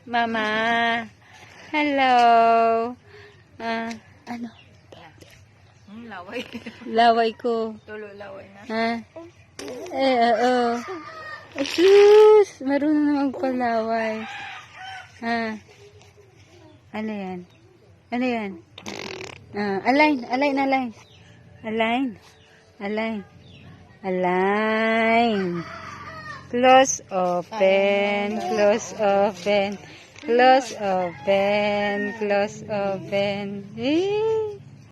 Mama. Hello. Ano? Laway. Laway ko. Tulo laway na. Ha? Oo. Sus! Marunong na magpalaway. Ha? Ano yan? Ano yan? Align. Close, open. Close, open. Eh.